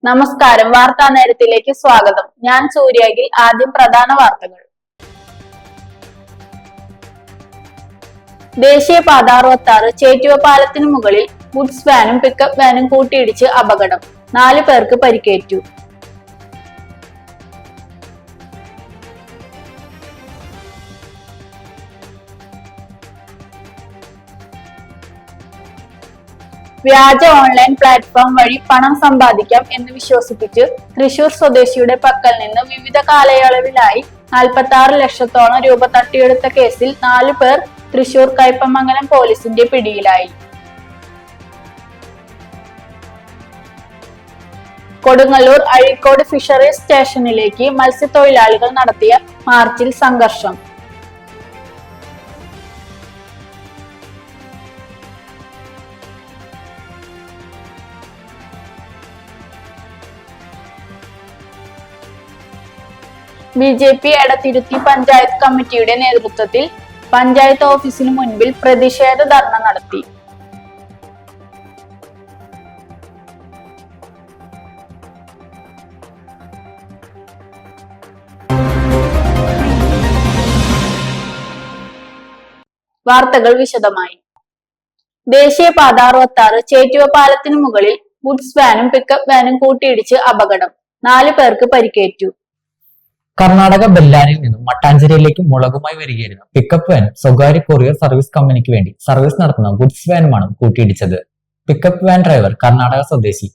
നമസ്കാരം. വാർത്താ നേരത്തിലേക്ക് സ്വാഗതം. ഞാൻ സൂര്യാഗിൽ. ആദ്യം പ്രധാന വാർത്തകൾ. ദേശീയപാത 66 ചേറ്റുവ പാലത്തിനു മുകളിൽ ഗുഡ്സ് വാനും പിക്കപ്പ് വാനും കൂട്ടിയിടിച്ച് അപകടം. 4 പേർക്ക് പരിക്കേറ്റു. വ്യാജ ഓൺലൈൻ പ്ലാറ്റ്ഫോം വഴി പണം സമ്പാദിക്കാം എന്ന് വിശ്വസിപ്പിച്ച് തൃശൂർ സ്വദേശിയുടെ പക്കൽ നിന്ന് വിവിധ കാലയളവിലായി 46 ലക്ഷത്തോളം രൂപ തട്ടിയെടുത്ത കേസിൽ 4 പേർ തൃശൂർ കയ്പമംഗലം പോലീസിന്റെ പിടിയിലായി. കൊടുങ്ങല്ലൂർ അഴീക്കോട് ഫിഷറീസ് സ്റ്റേഷനിലേക്ക് മത്സ്യത്തൊഴിലാളികൾ നടത്തിയ മാർച്ചിൽ സംഘർഷം. ബി.ജെ.പി. എടത്തിരുത്തി പഞ്ചായത്ത് കമ്മിറ്റിയുടെ നേതൃത്വത്തിൽ പഞ്ചായത്ത് ഓഫീസിനു മുൻപിൽ പ്രതിഷേധ ധർണ നടത്തി. വാർത്തകൾ വിശദമായി. ദേശീയപാത 66 ചേറ്റുവ പാലത്തിനു മുകളിൽ ഗുഡ്സ് വാനും പിക്കപ്പ് വാനും കൂട്ടിയിടിച്ച് അപകടം. 4 പേർക്ക് പരിക്കേറ്റു. കർണാടക ബെല്ലാരിയിൽ നിന്നും മട്ടാഞ്ചേരിയിലേക്ക് മുളകുമായി വരികയായിരുന്ന പിക്കപ്പ് വാനും സ്വകാര്യ കൊറിയർ സർവീസ് കമ്പനിക്ക് വേണ്ടി സർവീസ് നടത്തുന്ന ഗുഡ്സ് വാനുമാണ് കൂട്ടിയിടിച്ചത്. പിക്കപ്പ് വാൻ ഡ്രൈവർ കർണാടക സ്വദേശി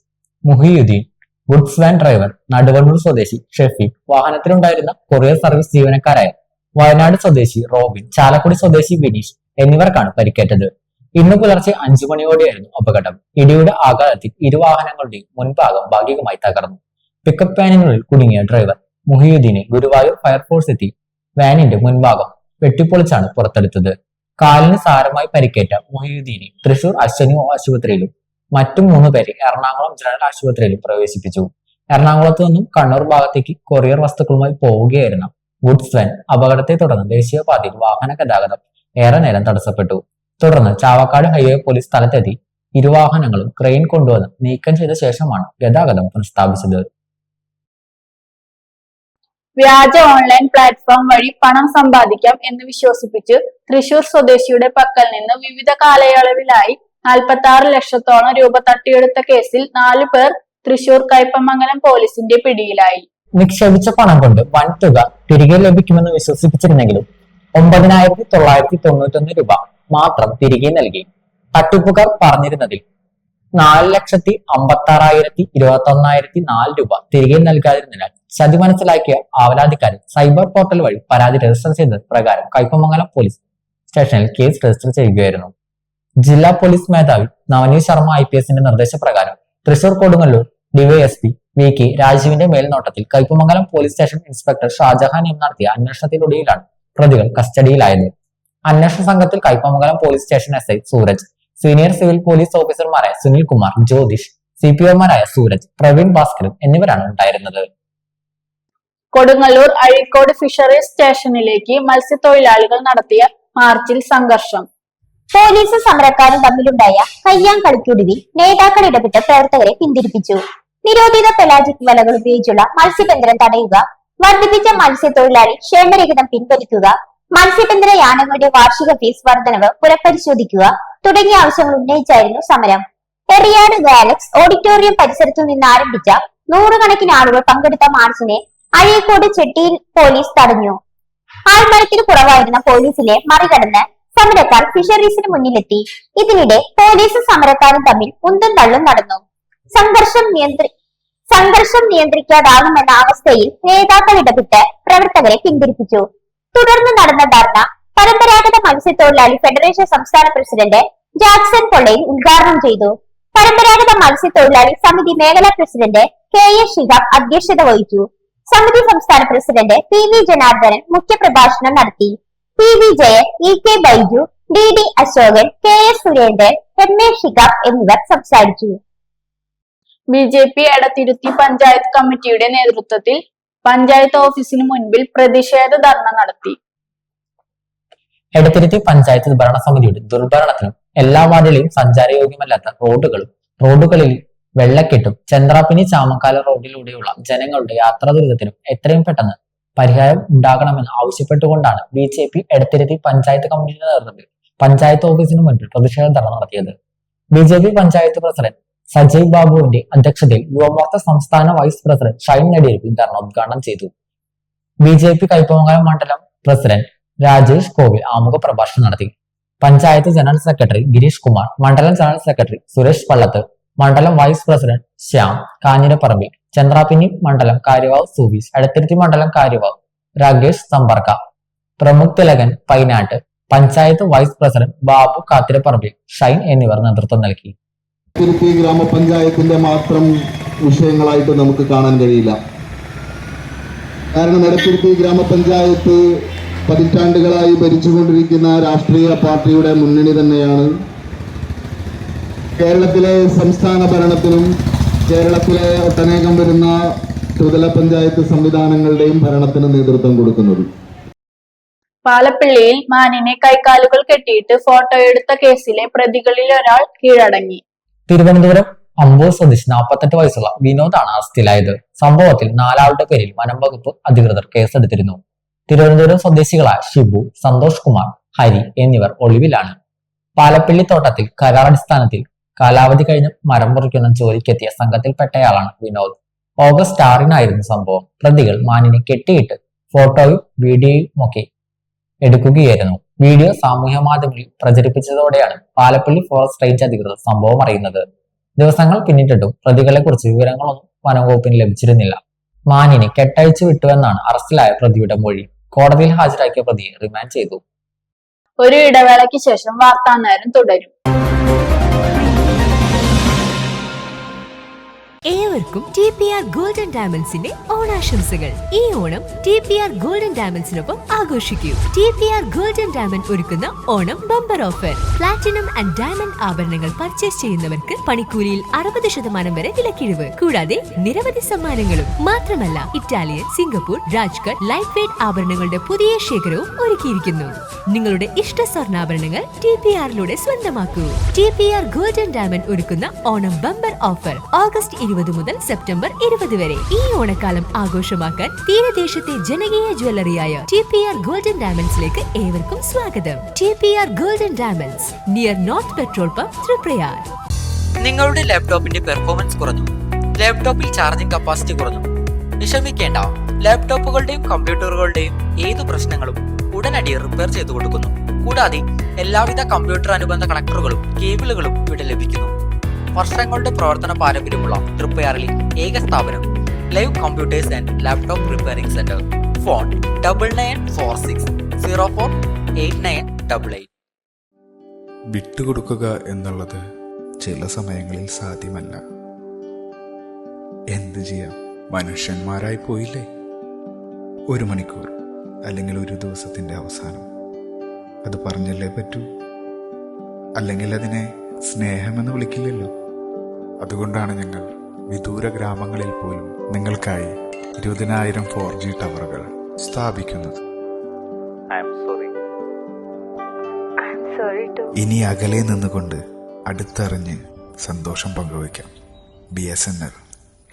Muhiyuddin, goods van driver Naduvannur സ്വദേശി ഷെഫീഖ്, വാഹനത്തിലുണ്ടായിരുന്ന കൊറിയർ സർവീസ് ജീവനക്കാരായ വയനാട് സ്വദേശി റോബിൻ, ചാലക്കുടി സ്വദേശി വിനീഷ് എന്നിവർക്കാണ് പരിക്കേറ്റത്. ഇന്ന് പുലർച്ചെ 5 മണിയോടെയായിരുന്നു അപകടം. ഇടിയുടെ ആഘാതത്തിൽ ഇരുവാഹനങ്ങളുടെയും മുൻഭാഗം ഭാഗികമായി തകർന്നു. പിക്കപ്പ് വാനിനുള്ളിൽ കുടുങ്ങിയ ഡ്രൈവർ മുഹിയുദ്ദീനെ ഗുരുവായൂർ ഫയർഫോഴ്സ് എത്തി വാനിന്റെ മുൻഭാഗം വെട്ടിപ്പൊളിച്ചാണ് പുറത്തെടുത്തത്. കാലിന് സാരമായി പരിക്കേറ്റ മുഹിയുദ്ദീനെ തൃശൂർ അശ്വനി ആശുപത്രിയിലും മറ്റു 3 പേരെ എറണാകുളം ജനറൽ ആശുപത്രിയിലും പ്രവേശിപ്പിച്ചു. എറണാകുളത്ത് നിന്നും കണ്ണൂർ ഭാഗത്തേക്ക് കൊറിയർ വസ്തുക്കളുമായി പോവുകയായിരുന്ന ഗുഡ്സ് വാൻ അപകടത്തെ തുടർന്ന് ദേശീയപാതയിൽ വാഹന ഗതാഗതം ഏറെ നേരം തടസ്സപ്പെട്ടു. തുടർന്ന് ചാവക്കാട് ഹൈവേ പോലീസ് സ്ഥലത്തെത്തി ഇരുവാഹനങ്ങളും ക്രെയിൻ കൊണ്ടുവന്ന് നീക്കം ചെയ്ത ശേഷമാണ് ഗതാഗതം പുനഃസ്ഥാപിച്ചത്. വ്യാജ ഓൺലൈൻ പ്ലാറ്റ്ഫോം വഴി പണം സമ്പാദിക്കാം എന്ന് വിശ്വസിപ്പിച്ച് തൃശൂർ സ്വദേശിയുടെ പക്കൽ നിന്ന് വിവിധ കാലയളവിലായി 46 ലക്ഷത്തോളം രൂപ തട്ടിയെടുത്ത കേസിൽ 4 പേർ തൃശൂർ കയ്പമംഗലം പോലീസിന്റെ പിടിയിലായി. നിക്ഷേപിച്ച പണം കൊണ്ട് വൻ തുക തിരികെ ലഭിക്കുമെന്ന് വിശ്വസിപ്പിച്ചിരുന്നെങ്കിലും 9,991 രൂപ മാത്രം തിരികെ നൽകി. തട്ടിപ്പുകാർ പറഞ്ഞിരുന്നതിൽ 4,56,021,004 രൂപ തിരികെ നൽകാതിരുന്നതിനാൽ ചതി മനസ്സിലാക്കിയ ആവലാതിക്കാരൻ സൈബർ പോർട്ടൽ വഴി പരാതി രജിസ്റ്റർ ചെയ്തത് പ്രകാരം കയ്പമംഗലം പോലീസ് സ്റ്റേഷനിൽ കേസ് രജിസ്റ്റർ ചെയ്യുകയായിരുന്നു. ജില്ലാ പോലീസ് മേധാവി നവനീത് ശർമ്മ IPS നിർദ്ദേശപ്രകാരം തൃശൂർ കൊടുങ്ങല്ലൂർ ഡിവൈഎസ്പി VK രാജീവിന്റെ മേൽനോട്ടത്തിൽ Kaipamangalam police station inspector Shajahan നടത്തിയ അന്വേഷണത്തിലൊടുവിലാണ് പ്രതികൾ കസ്റ്റഡിയിലായത്. അന്വേഷണ സംഘത്തിൽ Kaipamangalam police station SI Sooraj, senior civil police ഓഫീസർമാരായ സുനിൽ കുമാർ, ജ്യോതിഷ്, CPOമാരായ സൂരജ്, പ്രവീൺ ഭാസ്കരും എന്നിവരാണ് ഉണ്ടായിരുന്നത്. കൊടുങ്ങല്ലൂർ അഴീക്കോട് ഫിഷറീസ് സ്റ്റേഷനിലേക്ക് മത്സ്യത്തൊഴിലാളികൾ നടത്തിയ മാർച്ചിൽ സംഘർഷം. പോലീസ് സമരക്കാരും തമ്മിലുണ്ടായ കയ്യാങ്കളിക്കൊടുവിൽ നേതാക്കൾ ഇടപെട്ട് പ്രവർത്തകരെ പിന്തിരിപ്പിച്ചു. നിരോധിത പെലാജിക് വലകൾ ഉപയോഗിച്ചുള്ള മത്സ്യബന്ധനം തടയുക, വർദ്ധിപ്പിച്ച മത്സ്യത്തൊഴിലാളി ക്ഷേമരഹിതം പിൻവലിക്കുക, മത്സ്യബന്ധന യാനങ്ങളുടെ വാർഷിക ഫീസ് വർധനവ് പുനഃപരിശോധിക്കുക തുടങ്ങിയ ആവശ്യങ്ങൾ ഉന്നയിച്ചായിരുന്നു സമരം. എറിയാട് ഗാലക്സ് ഓഡിറ്റോറിയം പരിസരത്തു നിന്ന് ആരംഭിച്ച 100 കണക്കിന് ആളുകൾ പങ്കെടുത്ത മാർച്ചിനെ അഴീക്കോട് ചെട്ടിയിൽ പോലീസ് തടഞ്ഞു. ആൾമരത്തിന് കുറവായിരുന്ന പോലീസിലെ മറികടന്ന് സമരക്കാർ ഫിഷറീസിന് മുന്നിലെത്തി. ഇതിനിടെ പോലീസ് സമരക്കാരും തമ്മിൽ ഉന്തും തള്ളും നടന്നു. സംഘർഷം നിയന്ത്രിക്കാതാകുമെന്ന അവസ്ഥയിൽ നേതാക്കൾ ഇടപെട്ട് പ്രവർത്തകരെ പിന്തിരിപ്പിച്ചു. തുടർന്ന് നടന്ന ധർണ പരമ്പരാഗത മത്സ്യത്തൊഴിലാളി ഫെഡറേഷൻ സംസ്ഥാന പ്രസിഡന്റ് ജാക്സൺ പൊള്ളയിൽ ഉദ്ഘാടനം ചെയ്തു. പരമ്പരാഗത മത്സ്യത്തൊഴിലാളി സമിതി മേഖലാ പ്രസിഡന്റ് KS ശിഹാബ് അധ്യക്ഷത വഹിച്ചു. സമിതി സംസ്ഥാന പ്രസിഡന്റ് PV ജനാർദ്ദനൻ മുഖ്യപ്രഭാഷണം നടത്തി. PV Jayan, EK Baiju, DD Ashokan, KS Surendran, MA Shihab എന്നിവർ സംസാരിച്ചു. ബി.ജെ.പി. എടത്തിരുത്തി പഞ്ചായത്ത് കമ്മിറ്റിയുടെ നേതൃത്വത്തിൽ പഞ്ചായത്ത് ഓഫീസിനു മുൻപിൽ പ്രതിഷേധ ധർണ നടത്തി. എടത്തിരുത്തി പഞ്ചായത്ത് ഭരണസമിതിയുടെ ദുർഭരണത്തിനും എല്ലാ വാർഡിലെയും സഞ്ചാരയോഗ്യമല്ലാത്ത റോഡുകളിൽ വെള്ളക്കെട്ടും ചന്ദ്രാപ്പിനി ചാമക്കാല റോഡിലൂടെയുള്ള ജനങ്ങളുടെ യാത്രാ ദുരിതത്തിനും എത്രയും പെട്ടെന്ന് പരിഹാരം ഉണ്ടാകണമെന്ന് ആവശ്യപ്പെട്ടുകൊണ്ടാണ് BJP എടത്തിരുത്തി പഞ്ചായത്ത് കമ്മിറ്റിയുടെ നേതൃത്വത്തിൽ പഞ്ചായത്ത് ഓഫീസിന് മുൻപിൽ പ്രതിഷേധ ധർണ നടത്തിയത്. BJP പഞ്ചായത്ത് പ്രസിഡന്റ് സജയ് ബാബുവിന്റെ അധ്യക്ഷതയിൽ യുവമോർച്ച സംസ്ഥാന വൈസ് പ്രസിഡന്റ് ഷൈൻ നെടിയരിപ്പിൽ ധർണ ഉദ്ഘാടനം ചെയ്തു. BJP കയ്പമംഗലം മണ്ഡലം പ്രസിഡന്റ് രാജേഷ് കോവിൽ ആമുഖ പ്രഭാഷണം നടത്തി. പഞ്ചായത്ത് ജനറൽ സെക്രട്ടറി ഗിരീഷ് കുമാർ, മണ്ഡലം ജനറൽ സെക്രട്ടറി സുരേഷ് പള്ളത്ത്, മണ്ഡലം വൈസ് പ്രസിഡന്റ് ശ്യാം കാഞ്ഞിരപ്പറമ്പിൽ, ചന്ദ്രാപ്പിനി മണ്ഡലം കാര്യവാഹ് സൂവീസ്, എടത്തിരുത്തി മണ്ഡലം കാര്യവാഹ് രാകേഷ് സമ്പർക്ക, പ്രമുഖ് തിലകൻ പൈനാട്ട്, പഞ്ചായത്ത് വൈസ് പ്രസിഡന്റ് ബാബു കാത്തിരപ്പറമ്പിൽ, ഷൈൻ എന്നിവർ നേതൃത്വം നൽകി. എടത്തിരുത്തി ഗ്രാമപഞ്ചായത്തിന്റെ മാത്രം വിഷയങ്ങളായിട്ട് നമുക്ക് കാണാൻ കഴിയില്ല. കാരണം എടത്തിരുത്തി ഗ്രാമപഞ്ചായത്ത് പതിറ്റാണ്ടുകളായി ഭരിച്ചുകൊണ്ടിരിക്കുന്ന രാഷ്ട്രീയ പാർട്ടിയുടെ മുന്നണി തന്നെയാണ് കേരളത്തിലെ സംസ്ഥാന ഭരണത്തിനും കേരളത്തിലെ ഒട്ടനേകം വരുന്ന ത്രിതല പഞ്ചായത്ത് സംവിധാനങ്ങളുടെയും ഭരണത്തിന് നേതൃത്വം കൊടുക്കുന്നത്. പാലപ്പിള്ളിയിൽ മാനിനെ കൈക്കാലുകൾ കെട്ടിയിട്ട് ഫോട്ടോയെടുത്ത കേസിലെ പ്രതികളിൽ ഒരാൾ കീഴടങ്ങി. തിരുവനന്തപുരം അമ്പൂർ സ്വദേശി 48 വയസ്സുള്ള വിനോദാണ് അറസ്റ്റിലായത്. സംഭവത്തിൽ 4 ആളുടെ പേരിൽ വനം വകുപ്പ് അധികൃതർ കേസെടുത്തിരുന്നു. തിരുവനന്തപുരം സ്വദേശികളായ ഷിബു, സന്തോഷ് കുമാർ, ഹരി എന്നിവർ ഒളിവിലാണ്. പാലപ്പിള്ളി തോട്ടത്തിൽ കരാറടിസ്ഥാനത്തിൽ കാലാവധി കഴിഞ്ഞ് മരം മുറിക്കുന്ന ജോലിക്കെത്തിയ സംഘത്തിൽപ്പെട്ടയാളാണ് വിനോദ്. ഓഗസ്റ്റ് 6-നായിരുന്നു സംഭവം. പ്രതികൾ മാനിനെ കെട്ടിയിട്ട് ഫോട്ടോയും വീഡിയോയുമൊക്കെ എടുക്കുകയായിരുന്നു. വീഡിയോ സാമൂഹ്യ മാധ്യമങ്ങളിൽ പ്രചരിപ്പിച്ചതോടെയാണ് പാലപ്പിള്ളി ഫോറസ്റ്റ് റേഞ്ച് അധികൃതർ സംഭവം അറിയുന്നത്. ദിവസങ്ങൾ പിന്നിട്ടിട്ടും പ്രതികളെ കുറിച്ച് വിവരങ്ങളൊന്നും വനംവകുപ്പിന് ലഭിച്ചിരുന്നില്ല. മാനിനെ കെട്ടയച്ചു വിട്ടുവെന്നാണ് അറസ്റ്റിലായ പ്രതിയുടെ മൊഴി. കോടതിയിൽ ഹാജരാക്കിയ പ്രതിയെ റിമാൻഡ് ചെയ്തു. ഒരു ഇടവേളയ്ക്ക് ശേഷം വാർത്താനേരം തുടരും. ഏവർക്കും TPR ഗോൾഡൻ ഡയമണ്ട്സിന്റെ ഓണാശംസകൾ. ഈ ഓണം TPR ഗോൾഡൻ ഡയമണ്ട്സിനൊപ്പം ആഘോഷിക്കൂ. TPR ഗോൾഡൻ ഡയമണ്ട് ഒരുക്കുന്ന Onam bumper offer. Platinum and diamond ആഭരണങ്ങൾ പർച്ചേസ് ചെയ്യുന്നവർക്ക് പണിക്കൂലിയിൽ 60% വരെ വിലക്കിഴിവ്. കൂടാതെ നിരവധി സമ്മാനങ്ങളും. മാത്രമല്ല, Italian, Singapore, Rajkot light weight ആഭരണങ്ങളുടെ പുതിയ ശേഖരവും ഒരുക്കിയിരിക്കുന്നു. നിങ്ങളുടെ ഇഷ്ട സ്വർണ്ണാഭരണങ്ങൾ TPR-ലൂടെ സ്വന്തമാക്കൂ. TPR ഗോൾഡൻ ഡയമണ്ട് ഒരുക്കുന്ന ഓണം ബമ്പർ ഓഫർ ഓഗസ്റ്റ് 20 മുതൽ സെപ്റ്റംബർ 20 വരെ. ഈ ഓണക്കാലം ആഘോഷമാക്കാൻ തീരദേശത്തെ ജനകീയ ജ്വല്ലറിയായ TPR ഗോൾഡൻ ഡയമണ്ട്സിലേക്ക് ഏവർക്കും സ്വാഗതം. TPR golden diamonds, near north petrol pump, Triprayar. നിങ്ങളുടെ ലാപ്ടോപ്പിന്റെ പെർഫോമൻസ് കുറഞ്ഞു, ലാപ്ടോപ്പിൽ ചാർജിംഗ് കപ്പാസിറ്റി കുറഞ്ഞു. വിഷമിക്കേണ്ട, ലാപ്ടോപ്പുകളുടെയും കമ്പ്യൂട്ടറുകളുടെയും ഏതു പ്രശ്നങ്ങളും ഉടനടി റിപ്പയർ ചെയ്തു കൊടുക്കുന്നു. കൂടാതെ എല്ലാവിധ കമ്പ്യൂട്ടർ അനുബന്ധ കണക്ടറുകളും കേബിളുകളും ഇവിടെ ലഭിക്കുന്നു. വർഷങ്ങളുടെ പ്രവർത്തന പാരമ്പര്യമുള്ള തൃപ്പയാറിലെ ഏക സ്ഥാപനം live computers and laptop repairing centre. Phone 9946048988. വിട്ടുകൊടുക്കുക എന്നുള്ളത് ചില സമയങ്ങളിൽ സാധ്യമല്ല. എന്ത് ചെയ്യാം, മനുഷ്യന്മാരായി പോയില്ലേ. 1 മണിക്കൂർ അല്ലെങ്കിൽ ഒരു ദിവസത്തിന്റെ അവസാനം അത് പറഞ്ഞല്ലേ പറ്റൂ. അല്ലെങ്കിൽ അതിനെ സ്നേഹമെന്ന് വിളിക്കില്ലല്ലോ. അതുകൊണ്ടാണ് ഞങ്ങൾ വിദൂര ഗ്രാമങ്ങളിൽ പോലും നിങ്ങൾക്കായി 20,000 4G ടവറുകൾ സ്ഥാപിക്കുന്നത്. ഇനി അകലെ നിന്നുകൊണ്ട് അടുത്തറിഞ്ഞ് സന്തോഷം പങ്കുവയ്ക്കാം. BSNL,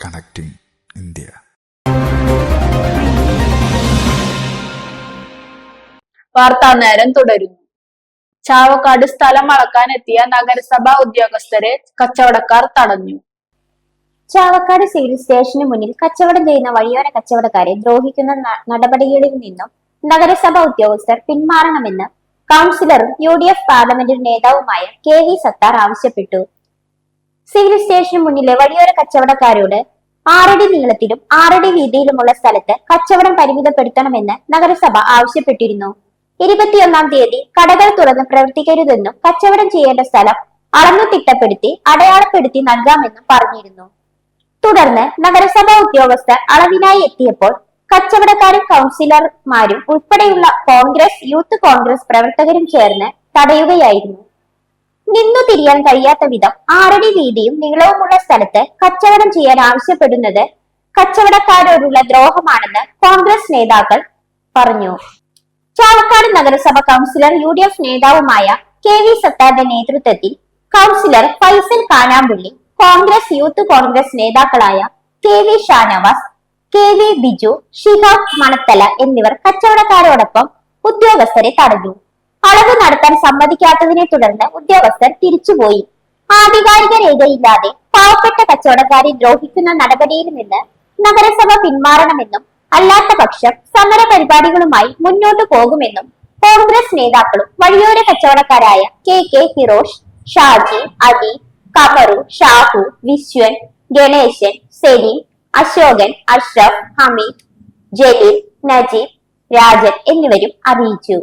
connecting India. വാർത്താനേരം തുടരുന്നു. ചാവക്കാട് സ്ഥലം അളക്കാനെത്തിയ നഗരസഭാ ഉദ്യോഗസ്ഥരെ കച്ചവടക്കാർ തടഞ്ഞു. ചാവക്കാട് സിവിൽ സ്റ്റേഷന് മുന്നിൽ കച്ചവടം ചെയ്യുന്ന വഴിയോര കച്ചവടക്കാരെ ദ്രോഹിക്കുന്ന നടപടികളിൽ നിന്നും നഗരസഭാ ഉദ്യോഗസ്ഥർ പിന്മാറണമെന്ന് കൗൺസിലറും UDF പാർലമെന്റ് നേതാവുമായ KV സത്താർ ആവശ്യപ്പെട്ടു. സിവിൽ സ്റ്റേഷന് മുന്നിലെ വഴിയോര കച്ചവടക്കാരോട് 6 അടി നീളത്തിലും 6 അടി വീതിയിലുമുള്ള സ്ഥലത്ത് കച്ചവടം പരിമിതപ്പെടുത്തണമെന്ന് നഗരസഭ ആവശ്യപ്പെട്ടിരുന്നു. 21-ാം തീയതി കടകൾ തുറന്ന് പ്രവർത്തിക്കരുതെന്നും കച്ചവടം ചെയ്യേണ്ട സ്ഥലം അളന്നു തിട്ടപ്പെടുത്തി അടയാളപ്പെടുത്തി നൽകാമെന്നും പറഞ്ഞിരുന്നു. തുടർന്ന് നഗരസഭാ ഉദ്യോഗസ്ഥർ അളവിനായി എത്തിയപ്പോൾ കച്ചവടക്കാരും കൗൺസിലർമാരും ഉൾപ്പെടെയുള്ള കോൺഗ്രസ്, യൂത്ത് കോൺഗ്രസ് പ്രവർത്തകരും ചേർന്ന് തടയുകയായിരുന്നു. നിന്നു തിരിയാൻ കഴിയാത്ത വിധം 6 അടി വീതിയും നീളവുമുള്ള സ്ഥലത്ത് കച്ചവടം ചെയ്യാൻ ആവശ്യപ്പെടുന്നത് കച്ചവടക്കാരോടുള്ള ദ്രോഹമാണെന്ന് കോൺഗ്രസ് നേതാക്കൾ പറഞ്ഞു. ചാവക്കാട് നഗരസഭ കൗൺസിലർ UDF നേതാവുമായ KV സത്താറിന്റെ നേതൃത്വത്തിൽ കൗൺസിലർ ഫൈസൽ കാനാമ്പുള്ളി, കോൺഗ്രസ് യൂത്ത് കോൺഗ്രസ് നേതാക്കളായ KV ഷാനവാസ്, KV ബിജു, ഷിഹാബ് മണത്തല എന്നിവർ കച്ചവടക്കാരോടൊപ്പം ഉദ്യോഗസ്ഥരെ തടഞ്ഞു. അളവ് നടത്താൻ സമ്മതിക്കാത്തതിനെ തുടർന്ന് ഉദ്യോഗസ്ഥർ തിരിച്ചുപോയി. ആധികാരിക രേഖയില്ലാതെ പാവപ്പെട്ട കച്ചവടക്കാരെ ദ്രോഹിക്കുന്ന നടപടിയിൽ നിന്ന് നഗരസഭ പിന്മാറണമെന്നും അല്ലാത്ത പക്ഷം സമര പരിപാടികളുമായി മുന്നോട്ടു പോകുമെന്നും കോൺഗ്രസ് നേതാക്കളും വഴിയോര കച്ചവടക്കാരായ KK ഫിറോഷ്, ഷാജി, അലി, കമറു, ഷാഹു, വിശ്വൻ, ഗണേശൻ, സെലീം, അശോകൻ, അഷ്റഫ്, ഹമീദ്, ജലീൽ, നജീബ്, രാജൻ എന്നിവരും അറിയിച്ചു.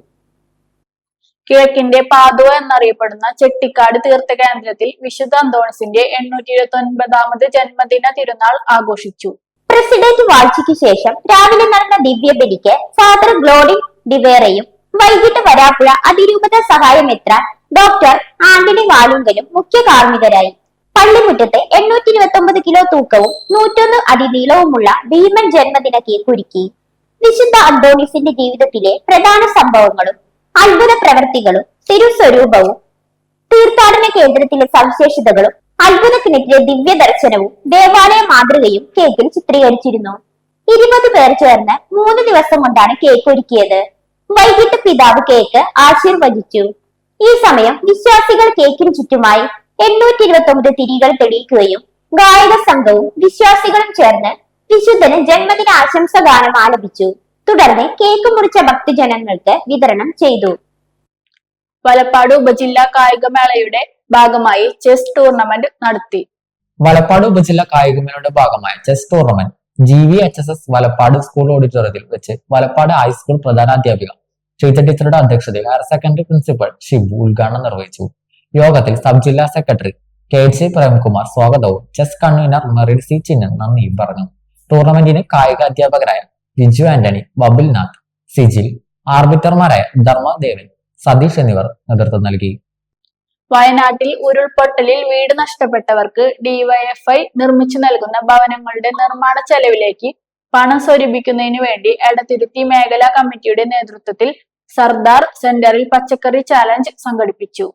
കിഴക്കിന്റെ പാതുവ എന്നറിയപ്പെടുന്ന ചെട്ടിക്കാട് തീർത്ഥകേന്ദ്രത്തിൽ വിശുദ്ധ അന്തോണിസിന്റെ 829ാമത് ജന്മദിന തിരുനാൾ ആഘോഷിച്ചു. പ്രസിഡന്റ് വാഴ്ചയ്ക്ക് ശേഷം രാവിലെ നടന്ന ദിവ്യബലിക്ക് ഫാദർ ഗ്ലോഡി ഡിവേറയും വൈകിട്ട് വരാപ്പുഴ അതിരൂപത സഹായമെത്രാൻ ഡോക്ടർ ആന്റണി വാലുങ്കലും മുഖ്യ കാർമ്മികരായി. പള്ളിമുറ്റത്ത് 829 കിലോ തൂക്കവും 101 അടി നീളവുമുള്ള ഭീമൻ ജന്മദിന കേക്ക് ഒരുക്കി. വിശുദ്ധ അന്തോണീസിന്റെ ജീവിതത്തിലെ പ്രധാന സംഭവങ്ങളും അത്ഭുത പ്രവൃത്തികളും തിരുസ്വരൂപവും തീർത്ഥാടന കേന്ദ്രത്തിലെ സവിശേഷതകളും അത്ഭുതത്തിനെതിരെ ദിവ്യ ദർശനവും ദേവാലയ മാതൃകയും കേക്കിൽ ചിത്രീകരിച്ചിരുന്നു. 20 പേർ ചേർന്ന് 3 ദിവസം കൊണ്ടാണ് കേക്ക് ഒരുക്കിയത്. വൈകിട്ട് പിതാവ് കേക്ക് ആശീർവദിച്ചു. ഈ സമയം വിശ്വാസികൾ കേക്കിന് ചുറ്റുമായി 829 തിരികൾ തെളിയിക്കുകയും ഗായക സംഘവും വിശ്വാസികളും ചേർന്ന് വിശുദ്ധന് ജന്മദിന ആശംസ ഗാനം ആലപിച്ചു. തുടർന്ന് കേക്ക് മുറിച്ച ഭക്തജനങ്ങൾക്ക് വിതരണം ചെയ്തു. വലപ്പാട് ഉപജില്ലാ കായികമേളയുടെ ഭാഗമായി ചെസ് ടൂർണമെന്റ് നടത്തി. വലപ്പാട് ഉപജില്ലാ കായികമേളയുടെ ഭാഗമായ chess tournament GVHSS Valappad school ഓഡിറ്റോറിയത്തിൽ വെച്ച് വലപ്പാട് ഹൈസ്കൂൾ പ്രധാനാധ്യാപിക ശ്രീജ ടീച്ചറുടെ അധ്യക്ഷതയിൽ ഹയർ സെക്കൻഡറി പ്രിൻസിപ്പൽ ഷിബു ഉദ്ഘാടനം നിർവഹിച്ചു. യോഗത്തിൽ സബ് ജില്ലാ സെക്രട്ടറി KG പ്രേംകുമാർ സ്വാഗതവും chess convener Merin C Chinnan നന്ദിയും പറഞ്ഞു. ടൂർണമെന്റിന് കായിക അധ്യാപകരായ ബിജു ആന്റണി, ബബുൽനാഥ്, സിജിൽ, ആർബിറ്റർമാരായ ധർമ്മദേവൻ, സതീഷ് എന്നിവർ നേതൃത്വം നൽകി. വയനാട്ടിൽ ഉരുൾപൊട്ടലിൽ വീട് നഷ്ടപ്പെട്ടവർക്ക് DYFI നിർമ്മിച്ചു നൽകുന്ന ഭവനങ്ങളുടെ നിർമ്മാണ ചെലവിലേക്ക് പണം സ്വരൂപിക്കുന്നതിനു വേണ്ടി എടത്തിരുത്തി മേഖലാ കമ്മിറ്റിയുടെ നേതൃത്വത്തിൽ സർദാർ സെന്ററിൽ പച്ചക്കറി ചാലഞ്ച് സംഘടിപ്പിച്ചു.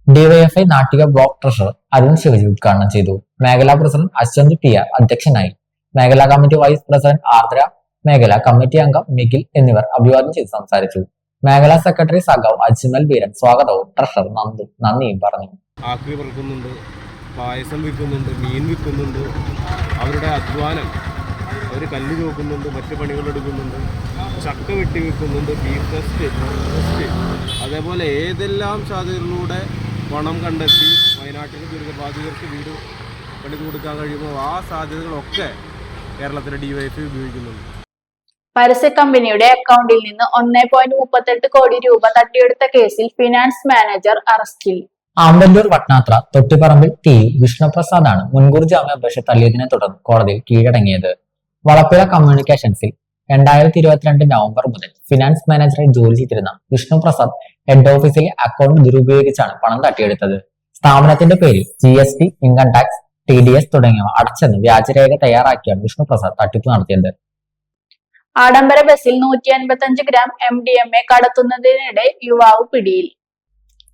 DYFI Nattika block treasurer Arun Shivaji ഉദ്ഘാടനം ചെയ്തു. മേഖലാ പ്രസിഡന്റ് അശ്വന്ത് PR അധ്യക്ഷനായി. മേഖലാ കമ്മിറ്റി വൈസ് പ്രസിഡന്റ് ആർദ്ര, മേഖലാ കമ്മിറ്റി അംഗം മിഖിൽ എന്നിവർ അഭിവാദ്യം ചെയ്ത് സംസാരിച്ചു. മേഖലാ സെക്രട്ടറി സഖാവ് അജ്മൽ ബീരൻ സ്വാഗതവും ട്രഷറർ നന്ദിയും പറഞ്ഞു. ആക്രി പറക്കുന്നുണ്ട്, പായസം വിൽക്കുന്നുണ്ട്, മീൻ വിൽക്കുന്നുണ്ട്, അവരുടെ അധ്വാനം, അവർ കല്ല് ചോക്കുന്നുണ്ട്, മറ്റു പണികൾ എടുക്കുന്നുണ്ട്, ചക്ക വെട്ടി വിൽക്കുന്നുണ്ട്, ബീഫ് ടെസ്റ്റ്, അതേപോലെ ഏതെല്ലാം സാധ്യതകളിലൂടെ പണം കണ്ടെത്തി വയനാട്ടിലെ ദുരിതബാധിതർക്ക് വീട് പണി കൊടുക്കാൻ കഴിയുമോ ആ സാധ്യതകളൊക്കെ കേരളത്തിലെ DYFI ഉപയോഗിക്കുന്നുണ്ട്. പരസ്യ കമ്പനിയുടെ അക്കൗണ്ടിൽ നിന്ന് 1.38 കോടി രൂപ തട്ടിയെടുത്ത കേസിൽ ഫിനാൻസ് മാനേജർ അറസ്റ്റിൽ. ആമ്പല്ലൂർ വട്നാത്ര തൊട്ടിപ്പറമ്പിൽ വിഷ്ണുപ്രസാദാണ് മുൻകൂർ ജാമ്യാപേക്ഷ തള്ളിയതിനെ തുടർന്ന് കോടതിയിൽ കീഴടങ്ങിയത്. വളപ്പില കമ്മ്യൂണിക്കേഷൻസിൽ 2022 നവംബർ മുതൽ ഫിനാൻസ് മാനേജറായി ജോലി ചെയ്തിരുന്ന വിഷ്ണുപ്രസാദ് ഹെഡ് ഓഫീസിലെ അക്കൗണ്ട് ദുരുപയോഗിച്ചാണ് പണം തട്ടിയെടുത്തത്. സ്ഥാപനത്തിന്റെ പേരിൽ GST, ഇൻകം ടാക്സ്, TDS തുടങ്ങിയവ അടച്ചെന്ന് വ്യാജരേഖ തയ്യാറാക്കിയാണ് വിഷ്ണുപ്രസാദ് തട്ടിപ്പ് നടത്തിയത്. ആഡംബര ബസിൽ 155 ഗ്രാം MDMA കടത്തുന്നതിനിടെ യുവാവ് പിടിയിൽ.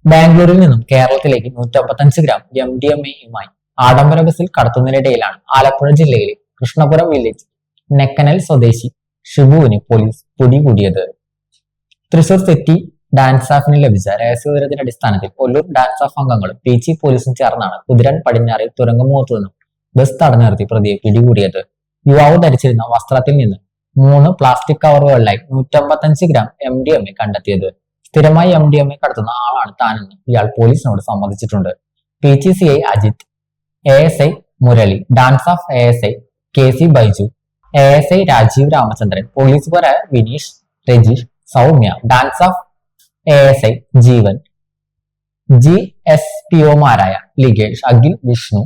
ബാംഗ്ലൂരിൽ നിന്നും കേരളത്തിലേക്ക് 155 ഗ്രാം MDMAയുമായി ആഡംബര ബസിൽ കടത്തുന്നതിനിടയിലാണ് ആലപ്പുഴ ജില്ലയിലെ കൃഷ്ണപുരം വില്ലേജ് നെക്കനൽ സ്വദേശി ഷിബുവിനെ പോലീസ് പിടികൂടിയത്. തൃശൂർ സിറ്റി ഡാൻസ് ഓഫിന് ലഭിച്ച രഹസ്യവിവരത്തിന്റെ അടിസ്ഥാനത്തിൽ ഒല്ലൂർ ഡാൻസ് ഓഫ് അംഗങ്ങളും PG പോലീസും ചേർന്നാണ് കുതിരൻ പടിഞ്ഞാറിൽ തുരങ്കമുഖത്തു നിന്നും ബസ് തടഞ്ഞു നിർത്തി പ്രതിയെ പിടികൂടിയത്. യുവാവ് ധരിച്ചിരുന്ന വസ്ത്രത്തിൽ നിന്ന് 3 പ്ലാസ്റ്റിക് കവറുകളിലായി 155 ഗ്രാം MDMA കണ്ടെത്തിയത്. സ്ഥിരമായി MDMA കടത്തുന്ന ആളാണ് താനെന്ന് ഇയാൾ പോലീസിനോട് സമ്മതിച്ചിട്ടുണ്ട്. PGCI അജിത്, ASI മുരളി, ഡാൻസ് ഓഫ് ASI KC Baiju, ASI Rajeev Ramachandran, പോലീസുകാരായ വിനീഷ്, രജീഷ്, സൗമ്യ, ഡാൻസ് ഓഫ് ASI ജീവൻ, GSPOമാരായ Ligesh, Akhil, Vishnu,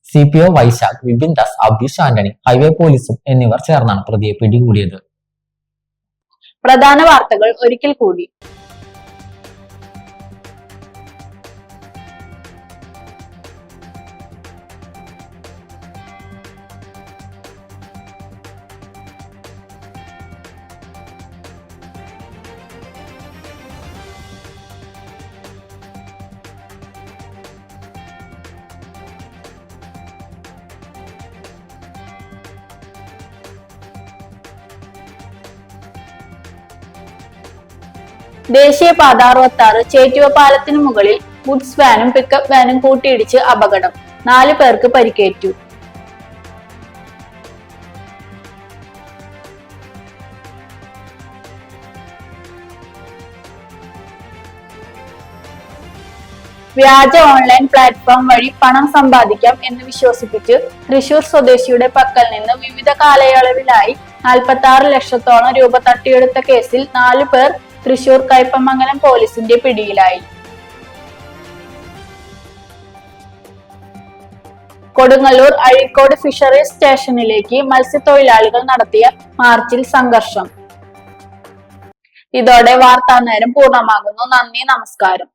CPO Vaishakh, Vipin Das, Abhish Antony, highway പോലീസും എന്നിവർ ചേർന്നാണ് പ്രതിയെ പിടികൂടിയത്. പ്രധാന വാർത്തകൾ ഒരിക്കൽ കൂടി. ദേശീയപാത 66 ചേറ്റുവ പാലത്തിനു മുകളിൽ ഗുഡ്സ് വാനും പിക്കപ്പ് വാനും കൂട്ടിയിടിച്ച് അപകടം, 4 പേർക്ക് പരിക്കേറ്റു. വ്യാജ ഓൺലൈൻ പ്ലാറ്റ്ഫോം വഴി പണം സമ്പാദിക്കാം എന്ന് വിശ്വസിപ്പിച്ച് തൃശൂർ സ്വദേശിയുടെ പക്കൽ നിന്ന് വിവിധ കാലയളവിലായി 46 ലക്ഷത്തോളം രൂപ തട്ടിയെടുത്ത കേസിൽ 4 പേർ തൃശൂർ കയ്പമംഗലം പോലീസിന്റെ പിടിയിലായി. കൊടുങ്ങല്ലൂർ അഴീക്കോട് ഫിഷറീസ് സ്റ്റേഷനിലേക്ക് മത്സ്യത്തൊഴിലാളികൾ നടത്തിയ മാർച്ചിൽ സംഘർഷം. ഇതോടെ വാർത്താ നേരം പൂർണ്ണമാകുന്നു. നന്ദി, നമസ്കാരം.